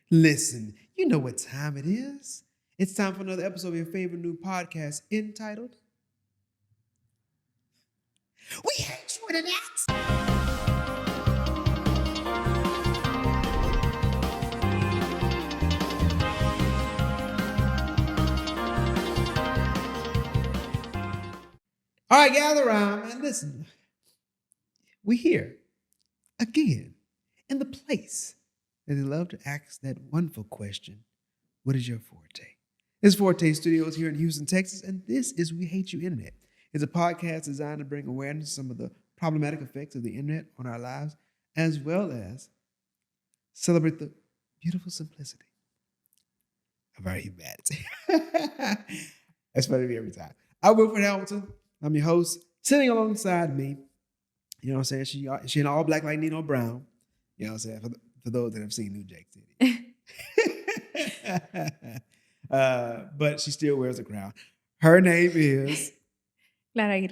Listen, you know what time it is. It's time for another episode of your favorite new podcast entitled We Hate You Internet. All right, gather around and listen. We here again in the place that they love to ask that wonderful question. What is your forte? This is Forte Studios here in Houston, Texas, and this is We Hate You Internet. It's a podcast designed to bring awareness to some of the problematic effects of the internet on our lives, as well as celebrate the beautiful simplicity of our humanity. That's funny to me every time. I'm Wilfred Hamilton. I'm your host. Sitting alongside me, you know what I'm saying? She in all black like Nino Brown. You know what I'm saying? For those that have seen New Jack City. But she still wears a crown. Her name is Clara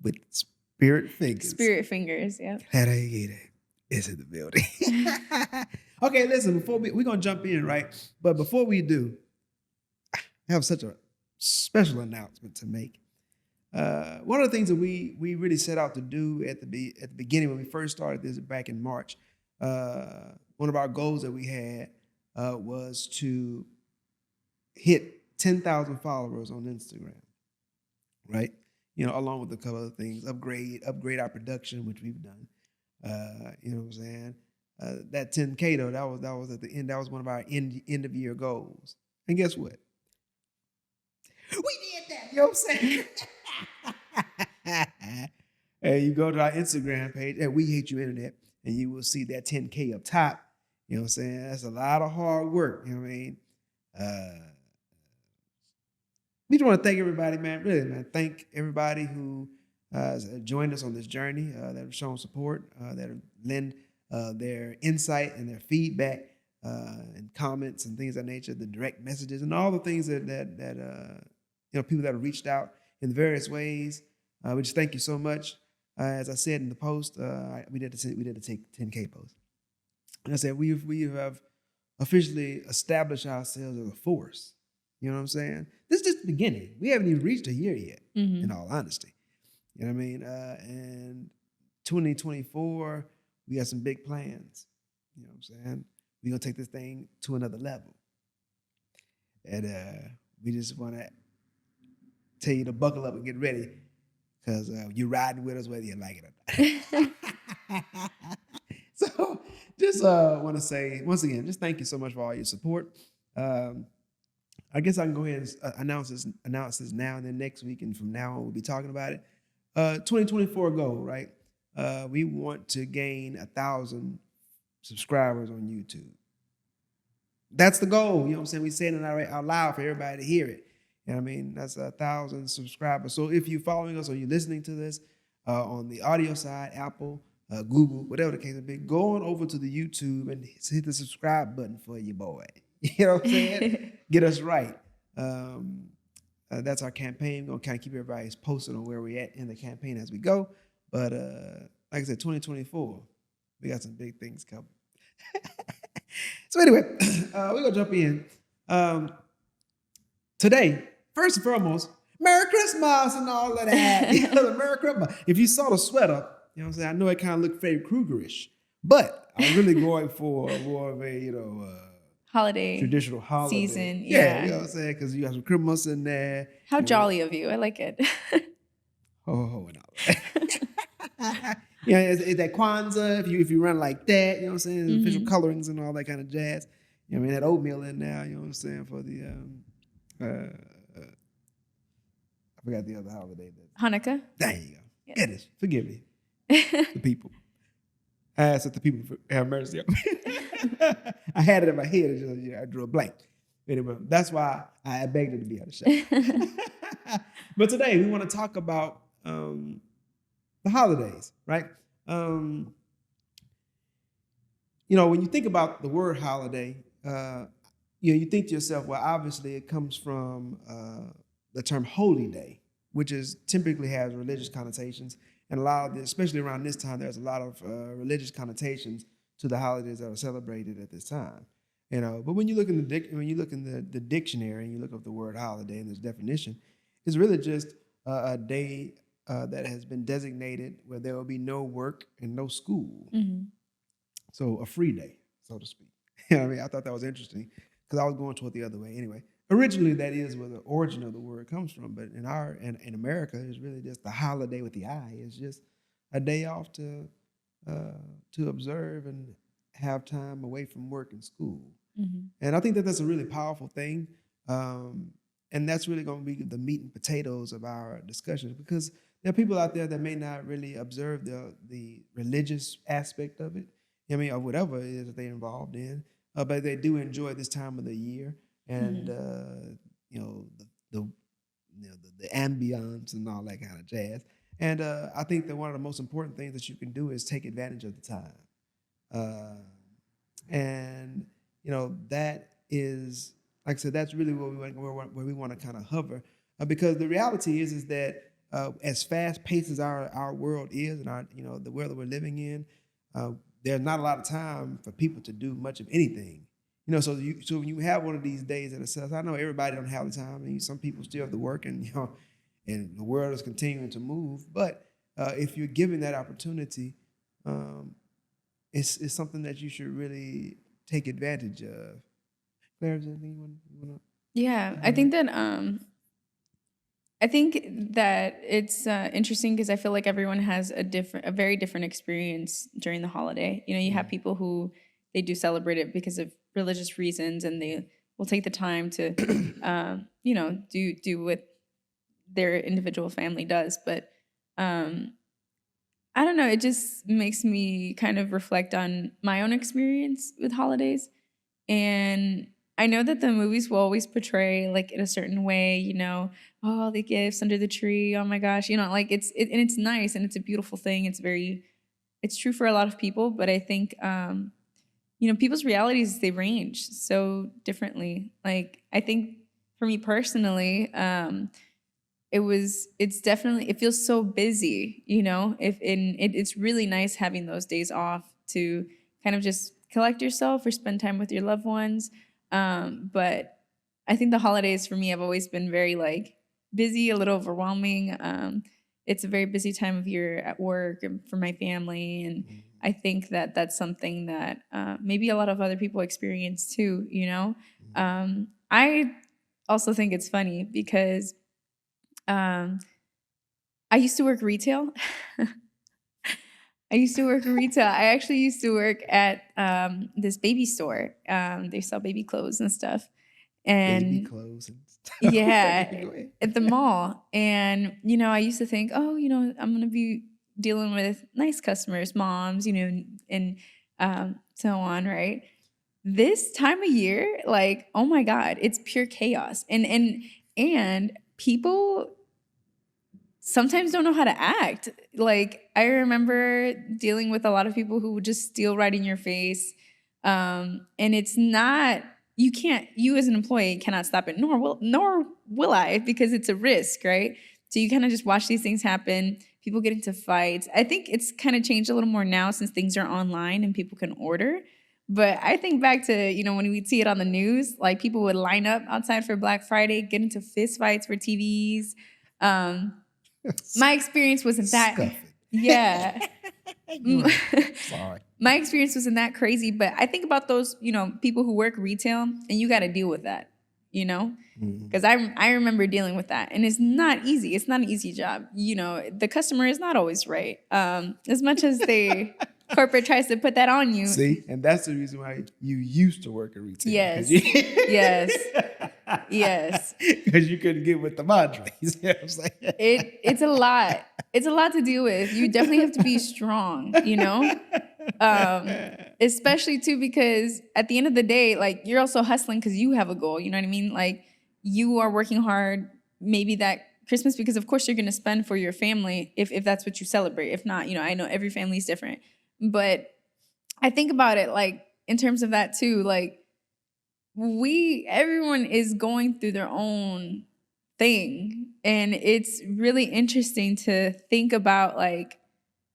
with spirit fingers. Spirit fingers, yeah. Clara is in the building. Okay, listen, we're going to jump in, right? But before we do, I have such a special announcement to make. One of the things that we really set out to do at the beginning when we first started this back in March, one of our goals that we had was to hit 10,000 followers on Instagram, right? You know, along with a couple other things, upgrade our production, which we've done. You know what I'm saying? That 10K though, that was at the end. That was one of our end of year goals. And guess what? We did that. You know what I'm saying? And you go to our Instagram page at We Hate You Internet, and you will see that 10K up top. You know what I'm saying? That's a lot of hard work. You know what I mean? We just want to thank everybody, man. Really, man. Thank everybody who has joined us on this journey, that have shown support, that have lent their insight and their feedback and comments and things of that nature, the direct messages and all the things that you know, people that have reached out in various ways. We just thank you so much. As I said in the post, we did a 10K post. And I said, we have officially established ourselves as a force. You know what I'm saying? This is just the beginning. We haven't even reached a year yet, in all honesty. You know what I mean? And 2024, we got some big plans. You know what I'm saying? We're going to take this thing to another level. And we just want to tell you to buckle up and get ready, because you're riding with us whether you like it or not. So just want to say, once again, just thank you so much for all your support. I guess I can go ahead and announce this now, and then next week and from now on we'll be talking about it. 2024 goal, right? We want to gain 1,000 subscribers on YouTube. That's the goal. You know what I'm saying? We're saying it out loud for everybody to hear it. You know what I mean? That's 1,000 subscribers. So if you're following us or you're listening to this on the audio side, Apple, Google, whatever the case may be, go on over to the YouTube and hit the subscribe button for your boy. You know what I'm saying? Get us right. That's our campaign. We're going to kind of keep everybody posted on where we're at in the campaign as we go. But like I said, 2024, we got some big things coming. So anyway, we're going to jump in. Today, first and foremost, Merry Christmas and all of that. You know, Merry Christmas. If you saw the sweater, you know what I'm saying? I know it kind of looked Freddy Krueger-ish, but I'm really going for more of a, you know, holiday. Traditional holiday. Season. Yeah, you know what I'm saying? Because you got some Christmas in there. How jolly of you. I like it. Ho, and all that. Yeah, it's that Kwanzaa, if you run like that, you know what I'm saying? Official colorings and all that kind of jazz. You know what I mean? That oatmeal in there, you know what I'm saying? For the, I forgot the other holiday. Hanukkah? There you go. Yeah. Goodness, forgive me. The people. I asked that the people have mercy on me. I had it in my head, I drew a blank. Anyway, that's why I begged her to be on the show. But today we want to talk about the holidays, right? You know, when you think about the word holiday, you think to yourself, well, obviously it comes from the term holy day, which is typically has religious connotations. And a lot of this, especially around this time, there's a lot of religious connotations to the holidays that are celebrated at this time. But when you look in the dictionary and you look up the word holiday and its definition, it's really just a day that has been designated where there will be no work and no school. So a free day, so to speak. I thought that was interesting because I was going toward the other way. Anyway, originally that is where the origin of the word comes from, but in America, it's really just the holiday with the I. It's just a day off to observe and have time away from work and school. And I think that that's a really powerful thing. And that's really going to be the meat and potatoes of our discussions, because there are people out there that may not really observe the religious aspect of it. Or whatever it is that they're involved in, but they do enjoy this time of the year, and the ambiance and all that kind of jazz. And I think that one of the most important things that you can do is take advantage of the time. And that is, like I said, that's really where we want to kind of hover, because the reality is that as fast paced as our world is, and the world that we're living in, there's not a lot of time for people to do much of anything. So when you have one of these days that it says, I know everybody don't have the time, and some people still have to work, and and the world is continuing to move. But if you're given that opportunity, it's something that you should really take advantage of. Clara, is there anything you want to? Yeah, I think that it's interesting because I feel like everyone has a very different experience during the holiday. You have people who they do celebrate it because of religious reasons, and they will take the time to, do what their individual family does. But I don't know. It just makes me kind of reflect on my own experience with holidays, and I know that the movies will always portray like in a certain way, all the gifts under the tree. Oh my gosh, like and it's nice and it's a beautiful thing. It's true for a lot of people, but I think, people's realities, they range so differently. Like, I think for me personally, it feels so busy, it's really nice having those days off to kind of just collect yourself or spend time with your loved ones. But I think the holidays for me have always been very like busy, a little overwhelming. It's a very busy time of year at work and for my family. And I think that that's something that maybe a lot of other people experience too, I also think it's funny because I used to work retail. I actually used to work at this baby store. They sell baby clothes and stuff. And baby clothes and stuff. Yeah, at the mall. And, I used to think, I'm going to be dealing with nice customers, moms, and so on, right? This time of year, like, oh my God, it's pure chaos. And people sometimes don't know how to act. Like, I remember dealing with a lot of people who would just steal right in your face. And it's not, you as an employee cannot stop it, nor will I, because it's a risk, right? So you kind of just watch these things happen. People get into fights. I think it's kind of changed a little more now since things are online and people can order. But I think back to, when we'd see it on the news, like people would line up outside for Black Friday, get into fist fights for TVs. My experience wasn't that. Scuffing. Yeah. Sorry. My experience wasn't that crazy, but I think about those, people who work retail, and you got to deal with that, because I remember dealing with that, and it's not easy. It's not an easy job. The customer is not always right. As much as corporate tries to put that on you. See, and that's the reason why you used to work at retail. Yes. Yes. Yes. Because you couldn't get with the madres. You know what I'm saying? It's a lot. It's a lot to deal with. You definitely have to be strong, especially too, because at the end of the day, like, you're also hustling because you have a goal. You know what I mean? Like, you are working hard, maybe that Christmas, because of course you're going to spend for your family if that's what you celebrate. If not, I know every family is different, but I think about it like in terms of that too, like, everyone is going through their own thing. And it's really interesting to think about, like,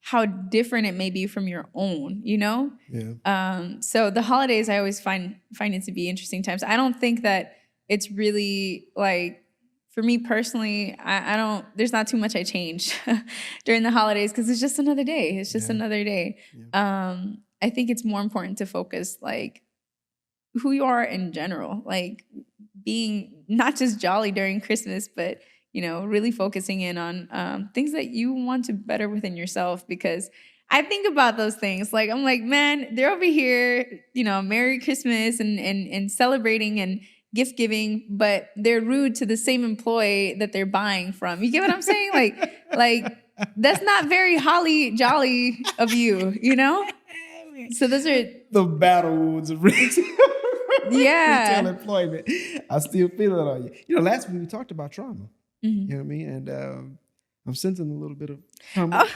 how different it may be from your own, you know? Yeah. So the holidays, I always find it to be interesting times. I don't think that it's really like, for me personally, I don't, there's not too much I change during the holidays because it's just another day. It's just another day. I think it's more important to focus like who you are in general, like being not just jolly during Christmas, but you know, really focusing in on things that you want to better within yourself. Because I think about those things, like I'm like, man, they're over here, you know, Merry Christmas and celebrating and gift giving, but they're rude to the same employee that they're buying from. You get what I'm saying? Like that's not very holly jolly of you, you know? So those are the battle wounds of retail employment. I still feel it on you. You know, last week we talked about trauma. You know what I mean? And I'm sensing a little bit of trauma.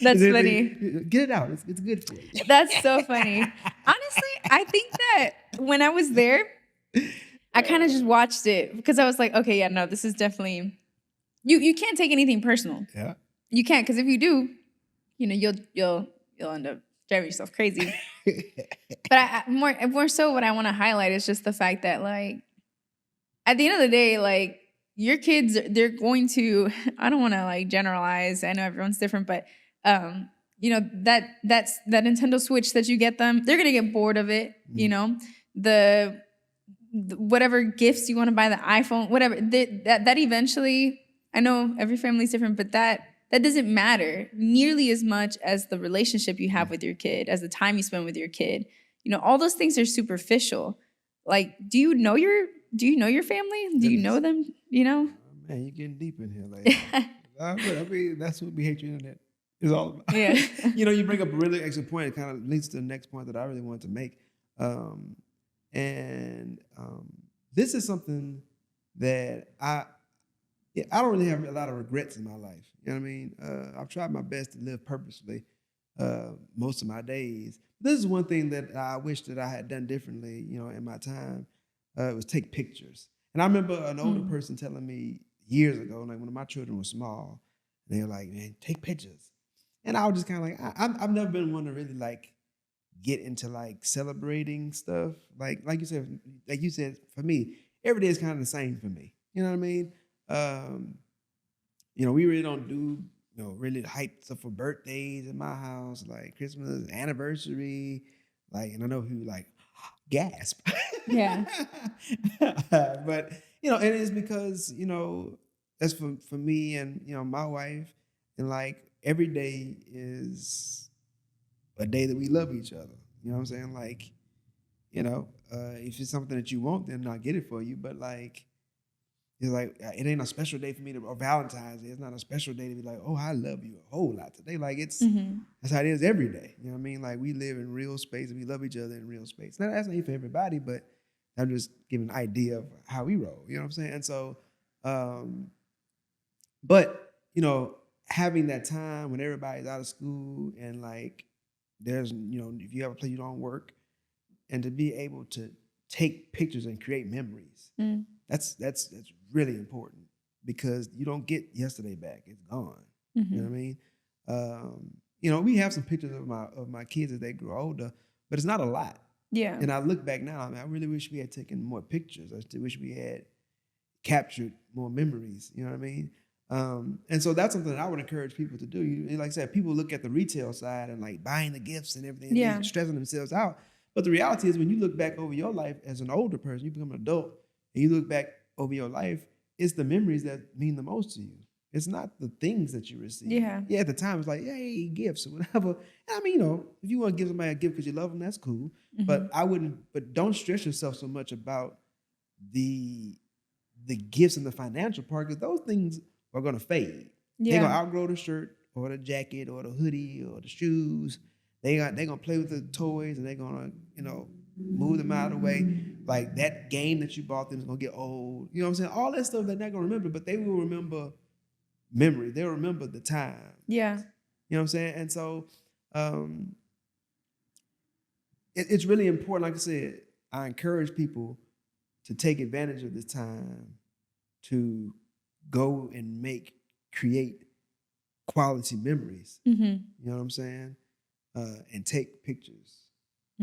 That's funny. Get it out. It's good for you. That's so funny. Honestly, I think that when I was there, I kind of just watched it because I was like, okay, yeah, no, this is definitely you can't take anything personal. Yeah. You can't, because if you do, you know, you'll end up driving yourself crazy. But I more so what I want to highlight is just the fact that like at the end of the day, like your kids, they're going to, I don't want to like generalize. I know everyone's different, but you know, that Nintendo Switch that you get them, they're gonna get bored of it. You know, the whatever gifts you want to buy, the iPhone, whatever, that eventually, I know every family's different, but that doesn't matter nearly as much as the relationship you have with your kid, as the time you spend with your kid. You know, all those things are superficial. Like, do you know your family? Do you know them? You know? Man, you're getting deep in here, lady. I mean, that's what we hate your internet is all about. Yeah. You know, you bring up a really excellent point. It kind of leads to the next point that I really wanted to make. This is something that I don't really have a lot of regrets in my life. You know what I mean? I've tried my best to live purposefully most of my days. This is one thing that I wish that I had done differently, you know, in my time. It was take pictures. And I remember an older person telling me years ago, like when my children were small, they were like, man, take pictures. And I was just kind of like, I've never been one to really like get into like celebrating stuff. Like you said, for me, every day is kind of the same for me. You know what I mean? You know, we really don't do, you know, really hype stuff for birthdays in my house, like Christmas, anniversary, like, and I know people like gasp. Yeah. But, you know, and it's because, you know, that's for me and, you know, my wife, and like every day is a day that we love each other. You know what I'm saying? Like, you know, if it's something that you want, then I'll get it for you. But like, it's like, it ain't a special day for me or Valentine's Day. It's not a special day to be like, oh, I love you a whole lot today. Like that's how it is every day. You know what I mean? Like we live in real space and we love each other in real space. Now that's not for everybody, but I'm just giving an idea of how we roll. You know what I'm saying? And so, but you know, having that time when everybody's out of school and like there's, you know, if you have a place you don't work, and to be able to take pictures and create memories. That's really important because you don't get yesterday back. It's gone. You know what I mean? You know, we have some pictures of my kids as they grow older, but it's not a lot. Yeah. And I look back now, I mean, I really wish we had taken more pictures. I still wish we had captured more memories. You know what I mean? And so that's something that I would encourage people to do. Like I said, people look at the retail side and like buying the gifts and everything, and stressing themselves out. But the reality is when you look back over your life as an older person, you become an adult, and you look back over your life, it's the memories that mean the most to you. It's not the things that you receive. Yeah, at the time, it's like, hey, gifts or whatever. I mean, you know, if you want to give somebody a gift because you love them, that's cool. But don't stress yourself so much about the gifts and the financial part, because those things are going to fade. Yeah. They're going to outgrow the shirt or the jacket or the hoodie or the shoes. They're going to play with the toys and they're going to, you know, move them out of the way. Like that game that you bought them is going to get old. You know what I'm saying? All that stuff they're not going to remember, but they will remember memory. They'll remember the time. Yeah. You know what I'm saying? And so it's really important. Like I said, I encourage people to take advantage of this time to go and create quality memories. Mm-hmm. You know what I'm saying? And take pictures.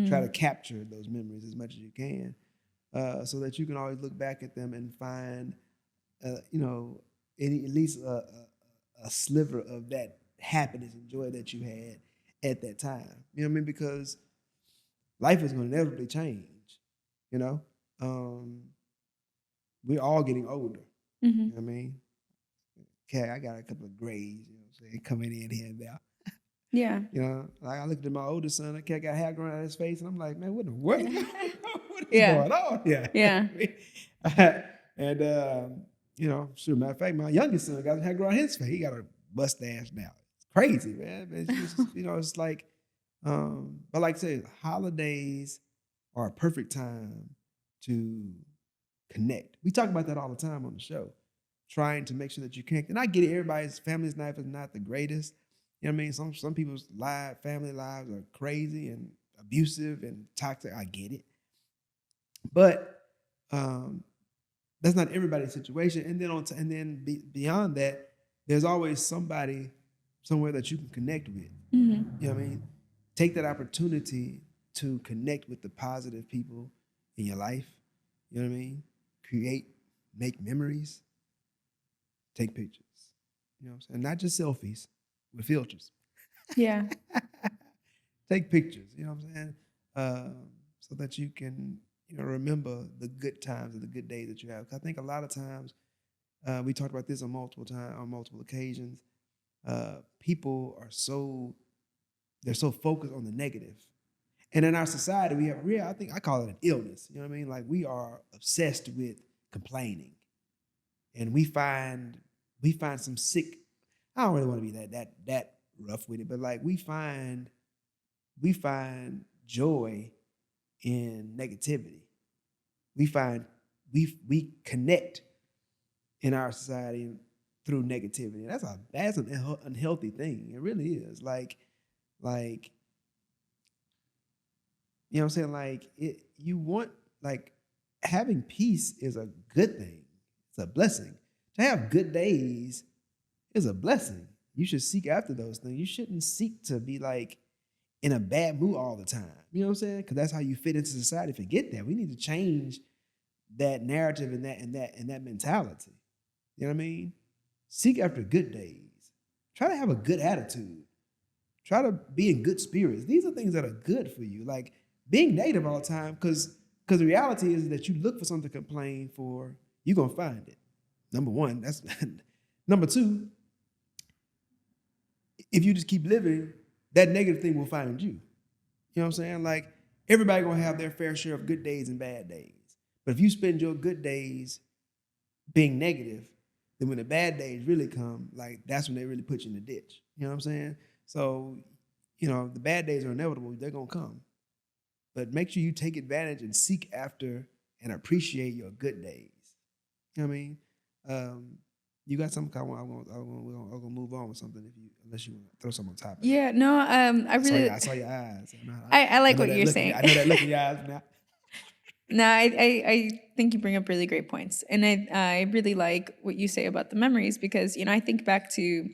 Try to capture those memories as much as you can, so that you can always look back at them and find, you know, at least a sliver of that happiness and joy that you had at that time. You know what I mean? Because life is going to inevitably change. You know, we're all getting older. Mm-hmm. You know what I mean? Okay, I got a couple of grays, you know what I'm saying, coming in here and there. Yeah. You know, like I looked at my oldest son, the cat got hair growing out of his face, and I'm like, man, what in the world? What is going on here? Yeah. And you know, shoot, matter of fact, my youngest son got hair growing out his face. He got a mustache now. It's crazy, man. But it's just, you know, it's like, but like I said, holidays are a perfect time to connect. We talk about that all the time on the show, trying to make sure that you connect. And I get it, everybody's family's life is not the greatest. You know what I mean? Some people's family lives are crazy and abusive and toxic. I get it. But that's not everybody's situation. And then beyond that, there's always somebody somewhere that you can connect with. Mm-hmm. You know what I mean? Take that opportunity to connect with the positive people in your life. You know what I mean? Make memories, take pictures. You know what I'm saying? Not just selfies with filters. Yeah. Take pictures, you know what I'm saying? So that you can, you know, remember the good times and the good days that you have. 'Cause I think a lot of times, we talked about this on multiple occasions. People are they're so focused on the negative. And in our society, I think I call it an illness. You know what I mean? Like we are obsessed with complaining. And we find some sick, I don't really want to be that rough with it, but like we find joy in negativity. We connect in our society through negativity. That's an unhealthy thing. It really is. Like, you know what I'm saying? Like you want, like, having peace is a good thing. It's a blessing. To have good days is a blessing. You should seek after those things. You shouldn't seek to be like in a bad mood all the time. You know what I'm saying? Because that's how you fit into society. Forget that. We need to change that narrative and that mentality. You know what I mean? Seek after good days. Try to have a good attitude. Try to be in good spirits. These are things that are good for you. Like being negative all the time, because the reality is that you look for something to complain for, you're gonna find it. Number one, that's number two. If you just keep living, that negative thing will find you. You know what I'm saying? Like everybody gonna have their fair share of good days and bad days. But if you spend your good days being negative, then when the bad days really come, like that's when they really put you in the ditch. You know what I'm saying? So, you know, the bad days are inevitable. They're gonna come. But make sure you take advantage and seek after and appreciate your good days. You know what I mean? You got something? We're gonna move on with something unless you want to throw something on top of it. Yeah, no, I saw your eyes. I like what you're saying. I know that look in your eyes now. No, I think you bring up really great points. And I really like what you say about the memories because, you know, I think back to,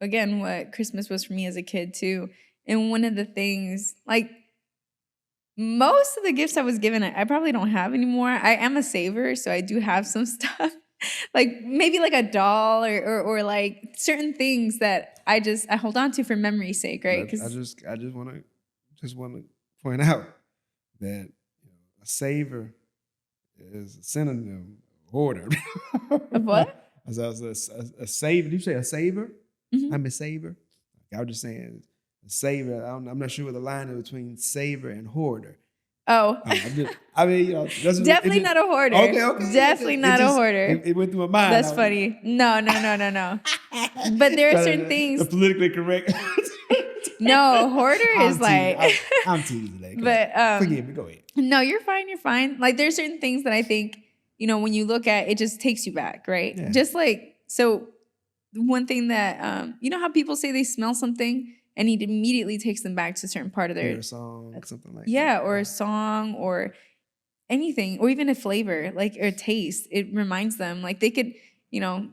again, what Christmas was for me as a kid too. And one of the things, like, most of the gifts I was given, I probably don't have anymore. I am a saver, so I do have some stuff. Like maybe like a doll or like certain things that I hold on to for memory's sake, right? I just want to point out that a saver is a synonym hoarder. Of what? As a saver. Did you say a saver? Mm-hmm. I'm a saver. I was just saying a saver. I'm not sure what the line is between saver and hoarder. Oh. I mean, you know, definitely not a hoarder. Okay. Definitely not a hoarder. It went through my mind. That's funny. No. But there are certain things. The politically correct. No, hoarder is like. I'm teasing that. But forgive me. Go ahead. No, you're fine. You're fine. Like there's certain things that I think, you know, when you look at it, just takes you back, right? Yeah. Just like so. One thing that you know how people say they smell something and it immediately takes them back to a certain part of their song, something like that. Or a song or anything, or even a flavor, like or a taste. It reminds them, like they could, you know,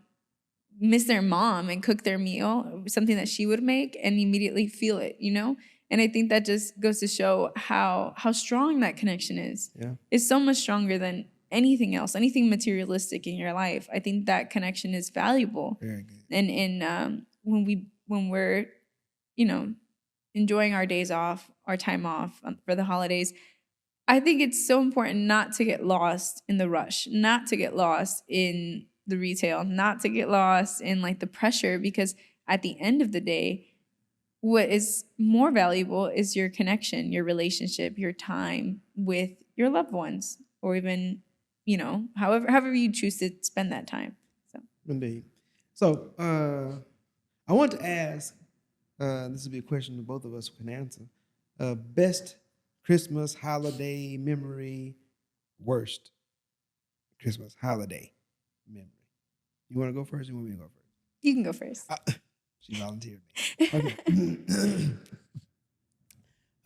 miss their mom and cook their meal, something that she would make, and immediately feel it, you know? And I think that just goes to show how strong that connection is. Yeah. It's so much stronger than anything else, anything materialistic in your life. I think that connection is valuable. Very good. And when we're, you know, enjoying our days off, our time off for the holidays, I think it's so important not to get lost in the rush, not to get lost in the retail, not to get lost in like the pressure, because at the end of the day, what is more valuable is your connection, your relationship, your time with your loved ones, or even, you know, however you choose to spend that time. So Indeed. So I want to ask, this will be a question that both of us can answer. Best Christmas holiday memory, worst Christmas holiday memory. You want to go first? Or you want me to go first? you can go first. She volunteered me.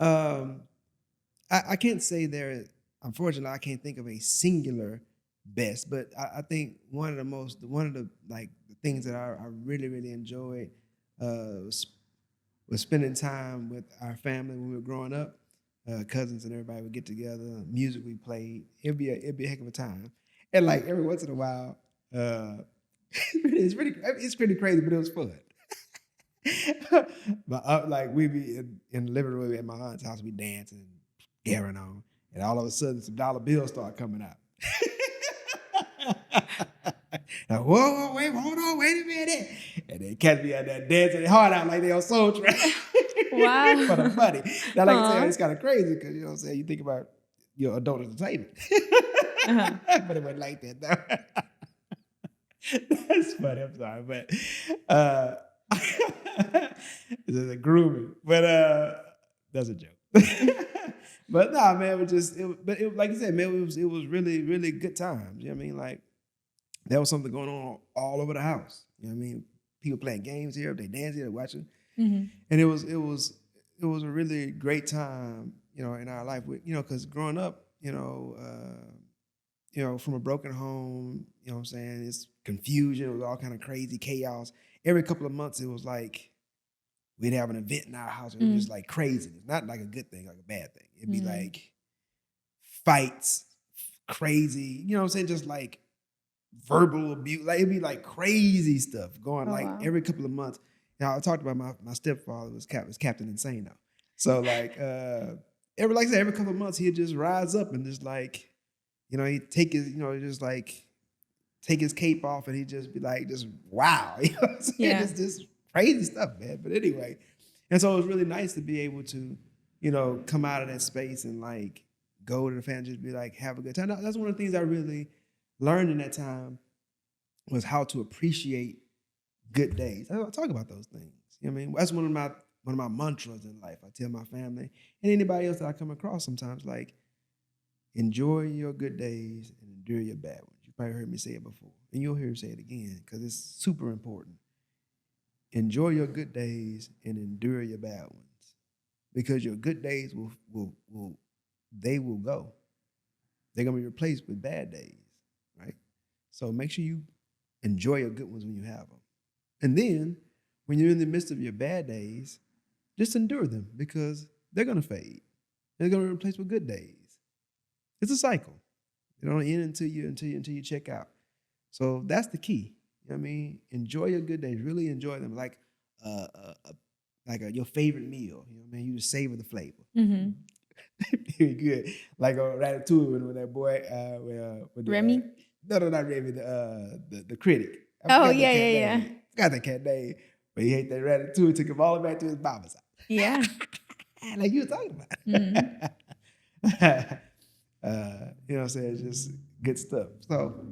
Okay. I can't say there. Unfortunately, I can't think of a singular best, but I think one of the things that I really really enjoyed was spending time with our family when we were growing up. Cousins and everybody would get together. Music we played. It'd be a heck of a time. And like every once in a while, it's pretty crazy, but it was fun. But like we be in the living room at my aunt's house, we dancing and carrying on, and all of a sudden some dollar bills start coming out. Now, whoa, wait, hold on, wait a minute. And they catch me out there dancing their heart out like they on Soul Train. Wow. For the money. Now, like I said, it's kind of crazy because, you know what I'm saying, you think about your adult entertainment. But it wasn't like that, though. That's funny, I'm sorry. But it's a grooming. But that's a joke. But nah, man, like you said, man, it was really, really good times. You know what I mean? Like, there was something going on all over the house. You know what I mean? People playing games here, they dancing, they watching. Mm-hmm. And it was a really great time, you know, in our life. Because growing up, from a broken home, you know what I'm saying, it's confusion, it was all kind of crazy chaos. Every couple of months, it was like we'd have an event in our house. It was just like craziness, not like a good thing, like a bad thing. It'd be like fights, crazy, you know what I'm saying, just like verbal abuse. Like it'd be like crazy stuff going every couple of months. Now I talked about my stepfather was Captain Insane though. So like every couple of months he'd just rise up and just like, you know, he'd take his, you know, just like take his cape off and he'd just be like, just wow. You know what I'm saying? Yeah. It's just crazy stuff, man. But anyway. And so it was really nice to be able to, you know, come out of that space and like go to the family, just be like, have a good time. That's one of the things I really learned in that time was how to appreciate good days. I talk about those things. You know what I mean? That's one of my mantras in life. I tell my family and anybody else that I come across sometimes, like, enjoy your good days and endure your bad ones. You probably heard me say it before, and you'll hear me say it again because it's super important. Enjoy your good days and endure your bad ones, because your good days will go. They're gonna be replaced with bad days, right? So make sure you enjoy your good ones when you have them. And then when you're in the midst of your bad days, just endure them because they're going to fade. They're going to be replaced with good days. It's a cycle. It don't end until you check out. So that's the key. You know what I mean? Enjoy your good days. Really enjoy them. Like your favorite meal. You know what I mean? You just savor the flavor. Mm-hmm. Very good. Like Ratatouille when that boy with Remy? No, not Remy. The critic. Oh yeah. Forgot that cat name. But he ate that Ratatouille. Took him all the way back to his mama's house. Yeah. Like you were talking about. Mm-hmm. You know what I'm saying? It's just good stuff. So,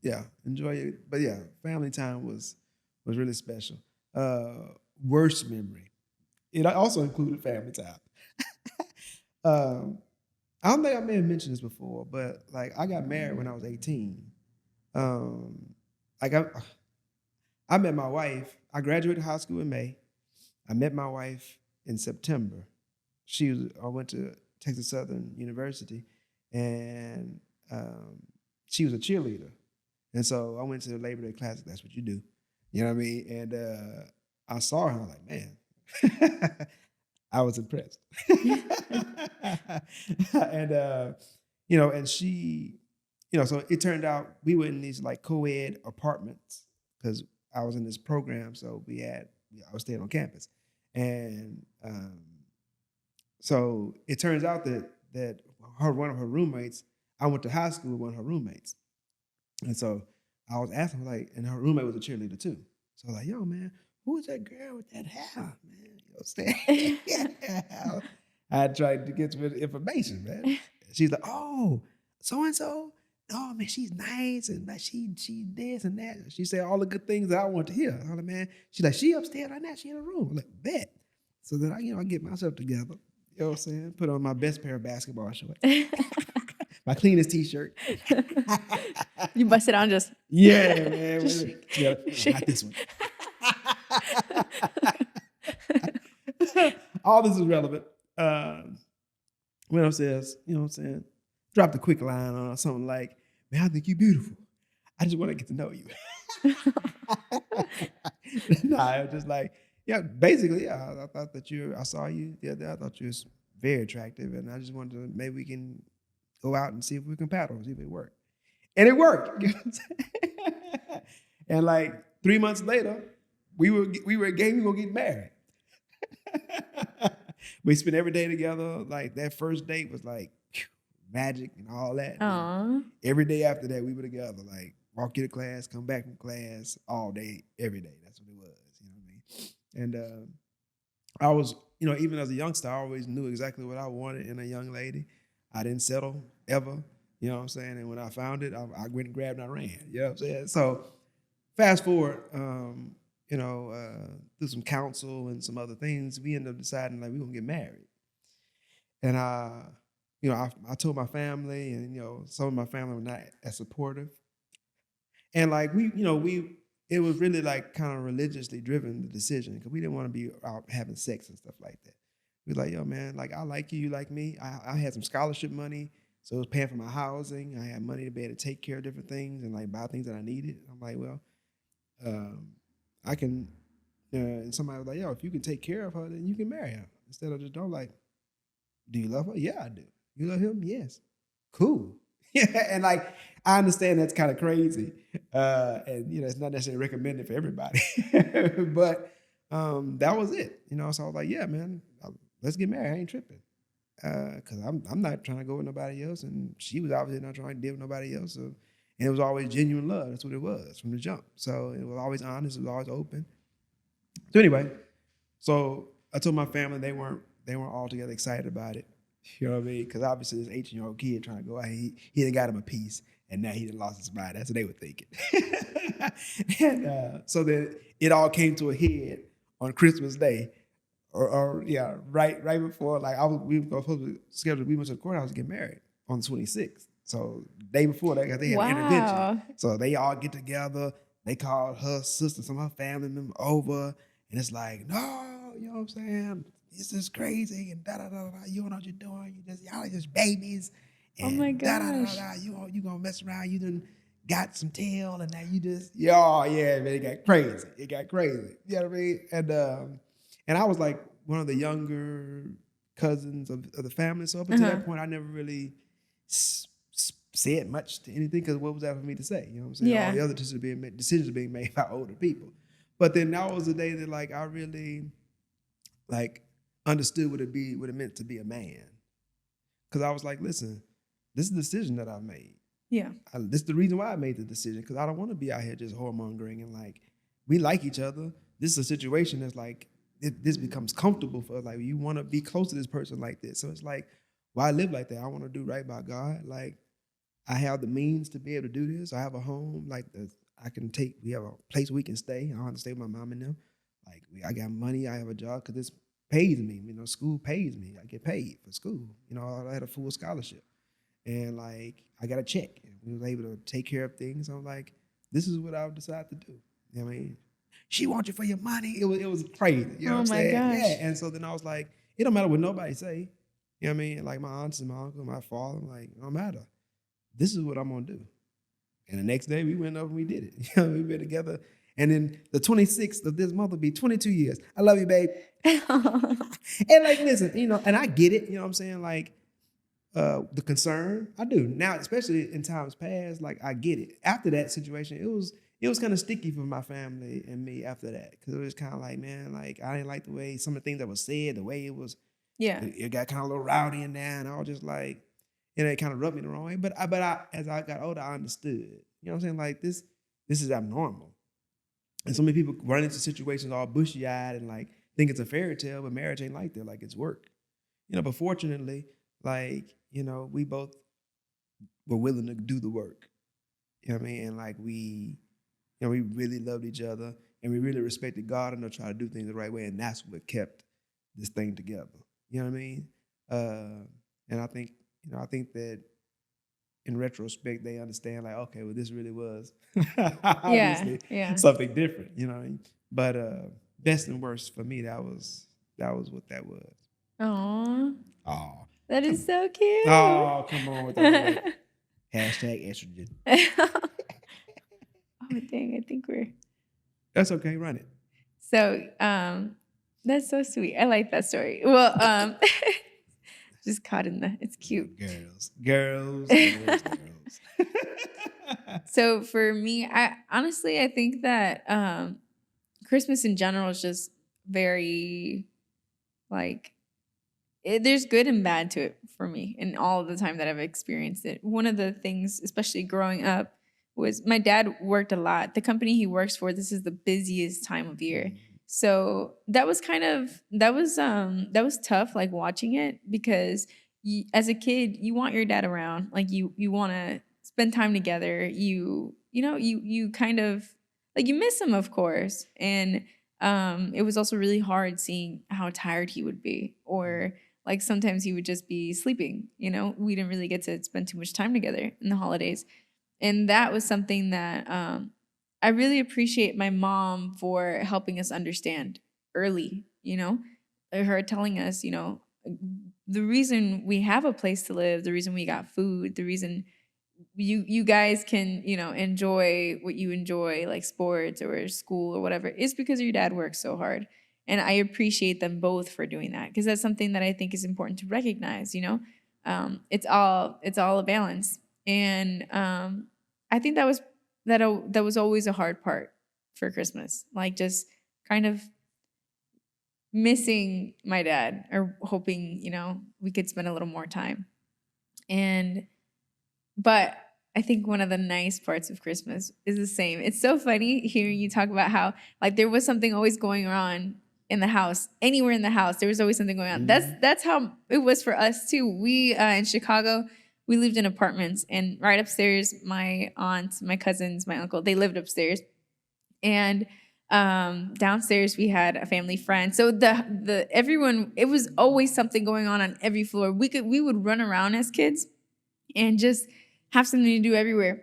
yeah, enjoy it. But yeah, family time was really special. Worst memory. It also included family time. I don't think I may have mentioned this before, but like I got married when I was 18. Like I met my wife. I graduated high school in May. I met my wife in September. I went to Texas Southern University, and she was a cheerleader. And so I went to the Labor Day Classic. That's what you do. You know what I mean? And I saw her and I was like, man, I was impressed. And and she, so it turned out we were in these like co-ed apartments because I was in this program. So I was staying on campus. And so it turns out that one of her roommates, I went to high school with one of her roommates. And so I was asking her, like, and her roommate was a cheerleader too. So I was like, yo, man, who is that girl with that hair, man? You know what I'm saying? Yeah. I tried to get some information, man. She's like, oh, so-and-so? Oh, man, she's nice, and she this and that. She said all the good things that I want to hear. I was like, man, she's like, she upstairs right now. She in her room. I'm like, bet. So then I get myself together. You know what I'm saying? Put on my best pair of basketball shorts. My cleanest t-shirt. You bust it on just. Yeah, man. Not this one. All this is relevant. Went upstairs, you know what I'm saying? Dropped a quick line on something like, man, I think you're beautiful. I just want to get to know you. I was just like, yeah, basically, I thought that I saw you the other day. I thought you was very attractive. And I just wanted to, maybe we can go out and see if we can paddle, see if it worked. And it worked. You know what I'm saying? And like 3 months later, we were engaged, we were gonna get married. We spent every day together. Like that first date was like magic and all that. Aww. Every day after that, we were together. Like walk into class, come back from class, all day, every day. That's what it was. You know what I mean? And I was, even as a youngster, I always knew exactly what I wanted in a young lady. I didn't settle ever. You know what I'm saying? And when I found it, I went and grabbed and I ran. You know what I'm saying? So fast forward, through some counsel and some other things, we ended up deciding like we're gonna get married. And I told my family, and some of my family were not as supportive. And like it was really like kind of religiously driven, the decision, because we didn't want to be out having sex and stuff like that. We were like, yo, man, like I like you like me. I had some scholarship money, so it was paying for my housing. I had money to be able to take care of different things and like buy things that I needed. I'm like, well, I can, and somebody was like, yo, if you can take care of her, then you can marry her. Instead of just don't like, do you love her? Yeah, I do. You love him? Yes. Cool. Yeah, and like, I understand that's kind of crazy. And, it's not necessarily recommended for everybody. But that was it. So I was like, yeah, man, let's get married. I ain't tripping. Because I'm not trying to go with nobody else. And she was obviously not trying to deal with nobody else. So, and it was always genuine love. That's what it was from the jump. So it was always honest. It was always open. So anyway, so I told my family they weren't altogether excited about it. You know what I mean? Because obviously this 18-year-old kid trying to go out, he done got him a piece, and now he done lost his mind. That's what they were thinking. And so then it all came to a head on Christmas Day, right before we were supposed to schedule. We went to the courthouse to get married on the 26th. So the day before that, they had an intervention. So they all get together. They called her sister, some of her family members over, and it's like, no, you know what I'm saying? This is crazy, and da-da-da-da, you don't know what you're doing. Y'all are just babies. And oh my gosh. Da-da-da-da, you gonna mess around. You done got some tail, and now you just, yeah, man, it got crazy. It got crazy. You know what I mean? And I was like one of the younger cousins of the family. So up until that point, I never really said much to anything, because what was that for me to say? You know what I'm saying? Yeah. All the other decisions are being made by older people. But then that was the day that like I really like understood what it meant to be a man. Because I was like, listen, this is the decision that I made. Yeah. This is the reason why I made the decision, because I don't want to be out here just whoremongering and like, we like each other. This is a situation that's like, this becomes comfortable for us. Like, you want to be close to this person like this. So it's like, why live like that? I want to do right by God. Like, I have the means to be able to do this. I have a home, we have a place we can stay. I don't have to stay with my mom and them. Like, I got money, I have a job, because this pays me. School pays me. I get paid for school. I had a full scholarship. And like, I got a check. And we was able to take care of things. I'm like, this is what I would decide to do. You know what I mean? She wants you for your money. It was crazy. You know what I'm saying? Gosh. Yeah. And so then I was like, it don't matter what nobody say. You know what I mean? Like my aunts and my uncle, my father, I'm like, it don't matter. This is what I'm gonna do. And the next day we went up and we did it. We've been together. And then the 26th of this month will be 22 years. I love you, babe. And like, listen, and I get it. You know what I'm saying? Like, the concern, I do now, especially in times past. Like, I get it. After that situation, it was kind of sticky for my family and me after that, because it was kind of like, man, like I didn't like the way some of the things that was said, the way it was. Yeah. It got kind of a little rowdy in there, and I was just like, it kind of rubbed me the wrong way. But as I got older, I understood. You know what I'm saying? Like this is abnormal. And so many people run into situations all bushy-eyed and like think it's a fairy tale, but marriage ain't like that. Like, it's work. But fortunately, like, we both were willing to do the work. You know what I mean? And like we really loved each other, and we really respected God and try to do things the right way. And that's what kept this thing together. You know what I mean? And I think that in retrospect, they understand, like, okay, well, this really was obviously something different, you know what I mean? But best and worst for me, that was what that was. Aww. Oh. That is so cute. Oh, come on with that. Hashtag estrogen. Oh, dang, I think That's okay, run it. So, that's so sweet. I like that story. Well, just caught in it's cute. Girls. So for me, I think that Christmas in general is just very, like, there's good and bad to it for me in all of the time that I've experienced it. One of the things, especially growing up, was my dad worked a lot. The company he works for, this is the busiest time of year. So that was tough, like, watching it, because as a kid, you want your dad around. Like, you want to spend time together. You kind of, like, you miss him, of course. And it was also really hard seeing how tired he would be, or like sometimes he would just be sleeping. We didn't really get to spend too much time together in the holidays. And that was something that I really appreciate my mom for helping us understand early, her telling us, the reason we have a place to live, the reason we got food, the reason you guys can, enjoy what you enjoy, like sports or school or whatever, is because your dad works so hard. And I appreciate them both for doing that, because that's something that I think is important to recognize. It's all a balance. And I think that was always a hard part for Christmas, like just kind of missing my dad, or hoping we could spend a little more time. But I think one of the nice parts of Christmas is the same. It's so funny hearing you talk about how, like, there was something always going on in the house. Anywhere in the house, there was always something going on. That's how it was for us too. We in Chicago, we lived in apartments, and right upstairs, my aunt, my cousins, my uncle, they lived upstairs, and downstairs we had a family friend. So the everyone, it was always something going on every floor. We would run around as kids and just have something to do everywhere.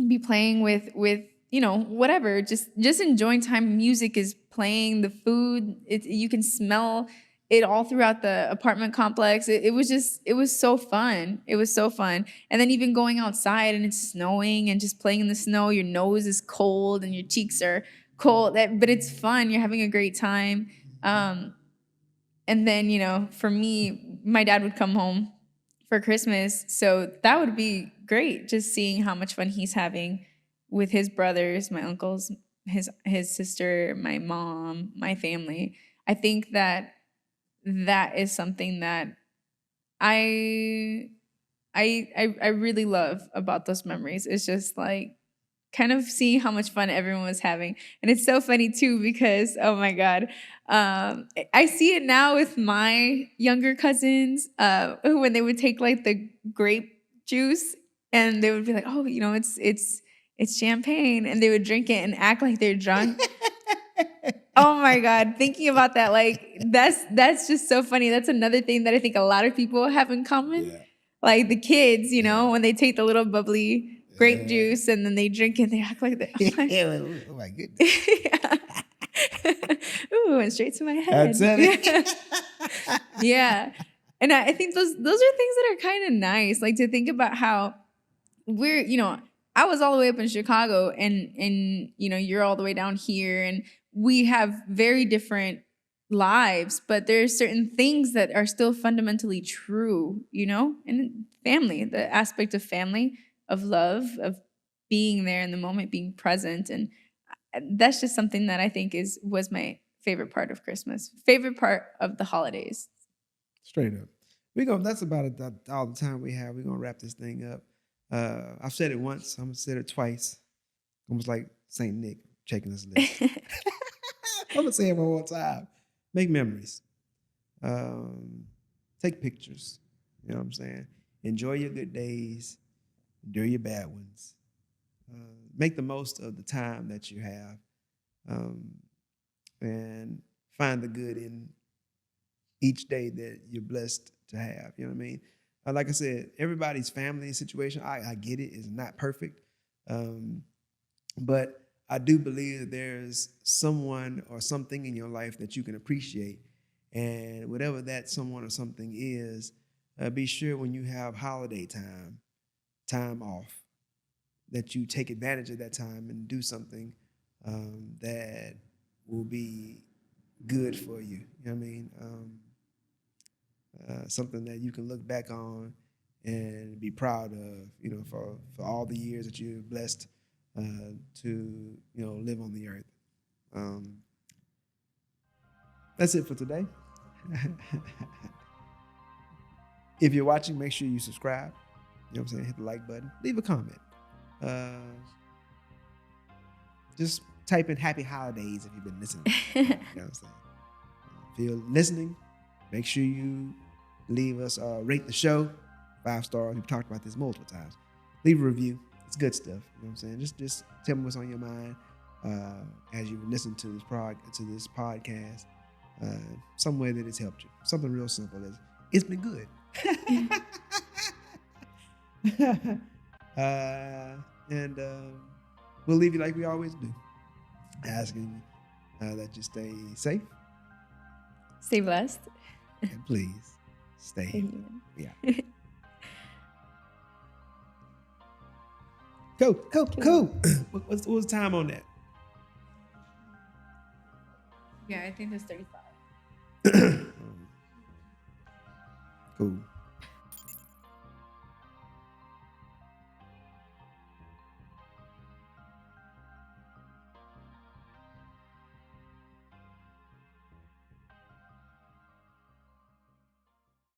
Be playing with whatever, just enjoying time. Music is playing, the food, you can smell it all throughout the apartment complex. It was so fun. It was so fun. And then even going outside and it's snowing and just playing in the snow, your nose is cold and your cheeks are cold, but it's fun. You're having a great time. And then, for me, my dad would come home for Christmas. So that would be great, just seeing how much fun he's having with his brothers, my uncles, his sister, my mom, my family. I think that is something that I really love about those memories. It's just like kind of seeing how much fun everyone was having. And it's so funny too, because, oh my God, I see it now with my younger cousins, when they would take like the grape juice and they would be like, oh, it's champagne, and they would drink it and act like they're drunk. Oh my God, thinking about that, like that's just so funny. That's another thing that I think a lot of people have in common. Yeah. Like the kids, when they take the little bubbly grape juice and then they drink it, they act like that. Oh my goodness. Ooh, went straight to my head. That's it. Yeah. And I think those are things that are kind of nice, like to think about how we're, I was all the way up in Chicago, and you're all the way down here, and we have very different lives, but there's certain things that are still fundamentally true, and family, the aspect of family, of love, of being there in the moment, being present, and that's just something that I think was my favorite part of Christmas, favorite part of the holidays. Straight up. That's about it, all the time we have. We're gonna wrap this thing up. I've said it once, I'm gonna say it twice. Almost like Saint Nick checking this list. I'm gonna say it one more time. Make memories. Take pictures. You know what I'm saying? Enjoy your good days. Endure your bad ones. Make the most of the time that you have. And find the good in each day that you're blessed to have. You know what I mean? Like I said, everybody's family situation, I get it, is not perfect. But I do believe that there's someone or something in your life that you can appreciate. And whatever that someone or something is, be sure when you have holiday time off, that you take advantage of that time and do something that will be good for you. You know what I mean? Something that you can look back on and be proud of, for all the years that you're blessed to, live on the earth. That's it for today. If you're watching, make sure you subscribe. You know what I'm saying? Hit the like button. Leave a comment. Just type in happy holidays if you've been listening. You know what I'm saying? If you're listening, make sure you leave us, rate the show 5 stars. We've talked about this multiple times. Leave a review. It's good stuff. You know what I'm saying? Just tell me what's on your mind as you listen to this podcast. Some way that it's helped you. Something real simple is it's been good. And we'll leave you like we always do, asking that you stay safe, stay blessed, and please stay human. Yeah. Cool. What's the time on that? Yeah, I think it's 35. Cool.